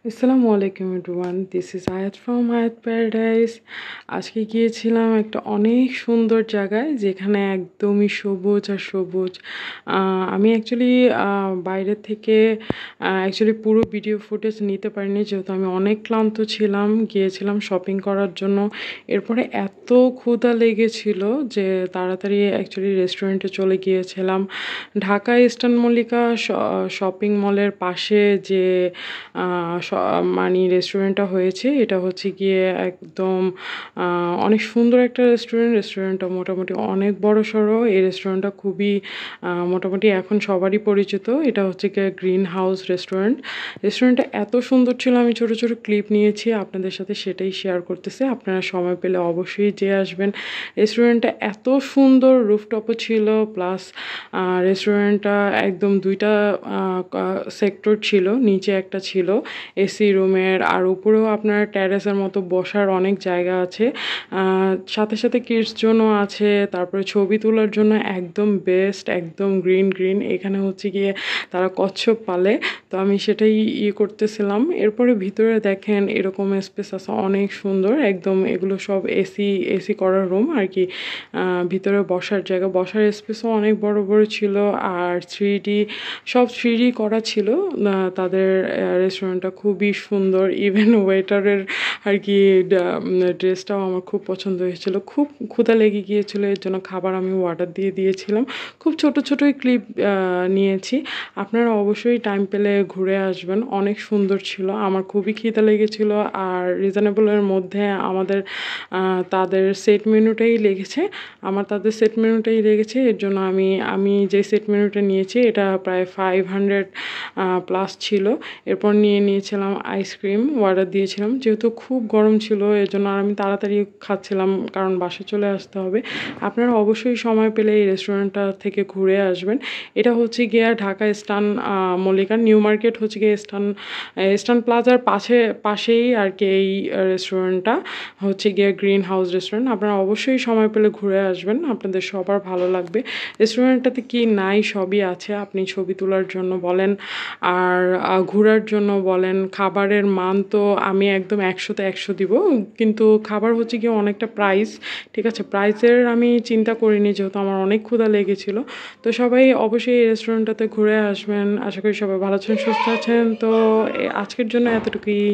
আসসালামু আলাইকুম everyone, this is আয়াত ফ্রম আয়াত প্যারাডাইস। আজকে গিয়েছিলাম একটা অনেক সুন্দর জায়গায় যেখানে একদমই সবুজ আর সবুজ। আমি অ্যাকচুয়ালি বাইরের থেকে পুরো ভিডিও ফুটেজ নিতে পারিনি, যেহেতু আমি অনেক ক্লান্ত ছিলাম। গিয়েছিলাম শপিং করার জন্য। এরপরে এত ক্ষুধা লেগেছিল যে তাড়াতাড়ি অ্যাকচুয়ালি রেস্টুরেন্টে চলে গিয়েছিলাম। ঢাকা ইস্টার্ন মল্লিকা শপিং মলের পাশে যে মানে রেস্টুরেন্টটা হয়েছে, এটা হচ্ছে গিয়ে একদম অনেক সুন্দর একটা রেস্টুরেন্টটা মোটামুটি অনেক বড় সড়ো। এই রেস্টুরেন্টটা খুবই মোটামুটি এখন সবারই পরিচিত। এটা হচ্ছে গিয়ে গ্রিন হাউস রেস্টুরেন্টটা এত সুন্দর ছিল, আমি ছোট ছোট ক্লিপ নিয়েছি আপনাদের সাথে, সেটাই শেয়ার করতেছে। আপনারা সময় পেলে অবশ্যই যেয়ে আসবেন। রেস্টুরেন্টটা এত সুন্দর, রুফটপও ছিল, প্লাস রেস্টুরেন্টটা একদম দুইটা সেক্টর ছিল, নিচে একটা ছিল এসি রুমের, আর উপরেও আপনার ট্যারেসের মতো বসার অনেক জায়গা আছে। সাথে সাথে কিডস জোনও আছে। তারপরে ছবি তোলার জন্য একদম বেস্ট, একদম গ্রিন। এখানে হচ্ছে গিয়ে তারা কচ্ছপ পালে, তো আমি সেটাই করতেছিলাম। এরপরে ভিতরে দেখেন এরকম স্পেস আছে অনেক সুন্দর, একদম এগুলো সব এসি করার রুম আর কি। ভিতরে বসার জায়গা, বসার স্পেসও অনেক বড় বড় ছিল, আর থ্রি ডি করা ছিল। তাদের রেস্টুরেন্টটা খুবই সুন্দর। ইভেন ওয়েটারের আর কি ড্রেসটাও আমার খুব পছন্দ হয়েছিল। খুব ক্ষুধা লেগে গিয়েছিলো, এর জন্য খাবার আমি অর্ডার দিয়ে দিয়েছিলাম। খুব ছোটোই ক্লিপ নিয়েছি। আপনারা অবশ্যই টাইম পেলে ঘুরে আসবেন, অনেক সুন্দর ছিল। আমার খুবই খিদা লেগেছিলো, আর রিজনেবলের মধ্যে তাদের সেট মেনুটাই লেগেছে। তাদের সেট মেনুটাই লেগেছে, এর জন্য আমি যে সেট মেনুটা নিয়েছি এটা প্রায় 500 প্লাস ছিল। এরপর নিয়েছিলাম আইসক্রিম, অর্ডার দিয়েছিলাম। যেহেতু খুব গরম ছিল, এর জন্য আমি তাড়াতাড়ি খাচ্ছিলাম, কারণ বাসে চলে আসতে হবে। আপনারা অবশ্যই সময় পেলে এই রেস্টুরেন্টটা থেকে ঘুরে আসবেন। এটা হচ্ছে গিয়ে Dhaka eastern Mallika new market হচ্ছে গিয়ে ইস্টার্ন প্লাজার পাশেই আর কি এই রেস্টুরেন্টটা হচ্ছে গিয়ে গ্রিন হাউস রেস্টুরেন্ট। আপনারা অবশ্যই সময় পেলে ঘুরে আসবেন, আপনাদের সবার ভালো লাগবে। রেস্টুরেন্টটাতে কি নাই, সবই আছে। আপনি ছবি তোলার জন্য বলেন আর ঘোরার জন্য বলেন, খাবারের মান তো আমি একদম 100-তে 100 দিব। কিন্তু খাবার হচ্ছে গিয়ে অনেকটা প্রাইস, ঠিক আছে, প্রাইসের আমি চিন্তা করিনি, যেহেতু আমার অনেক ক্ষুধা লেগেছিল। তো সবাই অবশ্যই এই রেস্টুরেন্টটাতে ঘুরে আসবেন। আশা করি সবাই ভালো আছেন, সুস্থ আছেন। তো আজকের জন্য এতটুকুই।